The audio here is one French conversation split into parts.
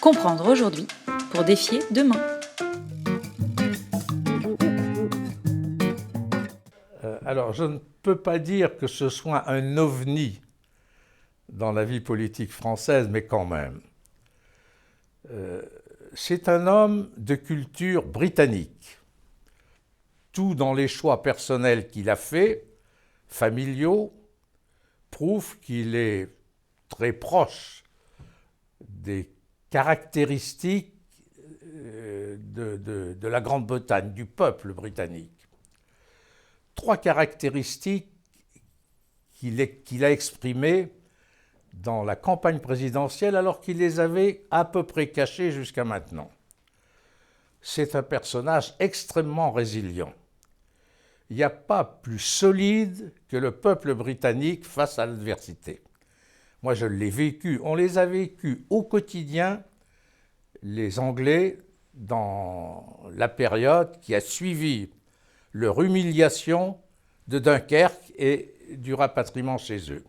Comprendre aujourd'hui pour défier demain. Alors, je ne peux pas dire que ce soit un ovni dans la vie politique française, mais quand même. C'est un homme de culture britannique. Tout dans les choix personnels qu'il a faits, familiaux, prouve qu'il est très proche des caractéristiques de la Grande-Bretagne, du peuple britannique. Trois caractéristiques qu'il a exprimées dans la campagne présidentielle alors qu'il les avait à peu près cachées jusqu'à maintenant. C'est un personnage extrêmement résilient. Il n'y a pas plus solide que le peuple britannique face à l'adversité. Moi, je l'ai vécu, on les a vécus au quotidien, les Anglais, dans la période qui a suivi leur humiliation de Dunkerque et du rapatriement chez eux.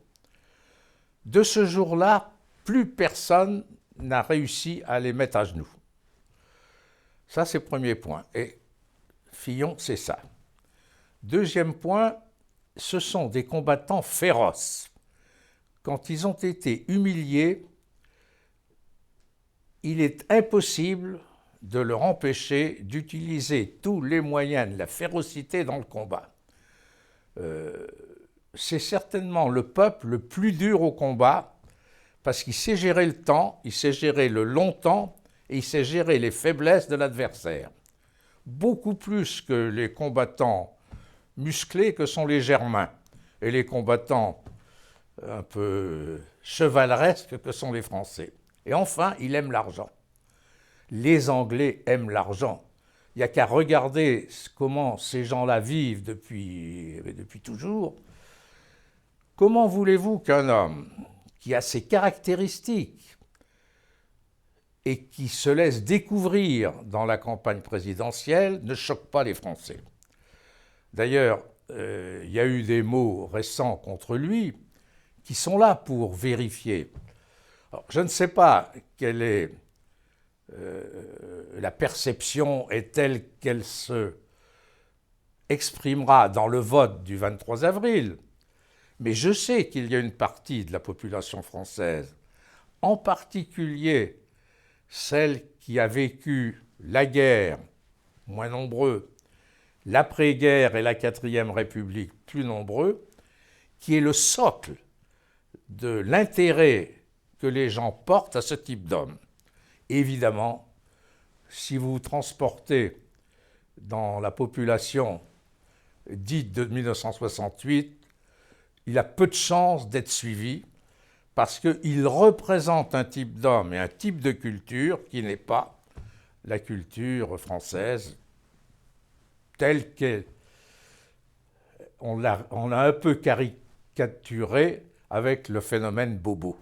De ce jour-là, plus personne n'a réussi à les mettre à genoux. Ça, c'est le premier point. Et Fillon, c'est ça. Deuxième point, ce sont des combattants féroces. Quand ils ont été humiliés, il est impossible de leur empêcher d'utiliser tous les moyens de la férocité dans le combat. C'est certainement le peuple le plus dur au combat parce qu'il sait gérer le temps, il sait gérer le long temps et il sait gérer les faiblesses de l'adversaire. Beaucoup plus que les combattants musclés que sont les Germains et les combattants un peu chevaleresques que sont les Français. Et enfin, il aime l'argent. Les Anglais aiment l'argent. Il n'y a qu'à regarder comment ces gens-là vivent depuis toujours. Comment voulez-vous qu'un homme qui a ces caractéristiques et qui se laisse découvrir dans la campagne présidentielle ne choque pas les Français? D'ailleurs, il y a eu des mots récents contre lui qui sont là pour vérifier. Alors, je ne sais pas quelle est la perception est telle qu'elle se exprimera dans le vote du 23 avril, mais je sais qu'il y a une partie de la population française, en particulier celle qui a vécu la guerre, moins nombreux, l'après-guerre et la 4e République, plus nombreux, qui est le socle de l'intérêt que les gens portent à ce type d'homme. Évidemment, si vous transportez dans la population dite de 1968, il a peu de chances d'être suivi parce qu'il représente un type d'homme et un type de culture qui n'est pas la culture française telle qu'on l'a un peu caricaturée avec le phénomène bobo.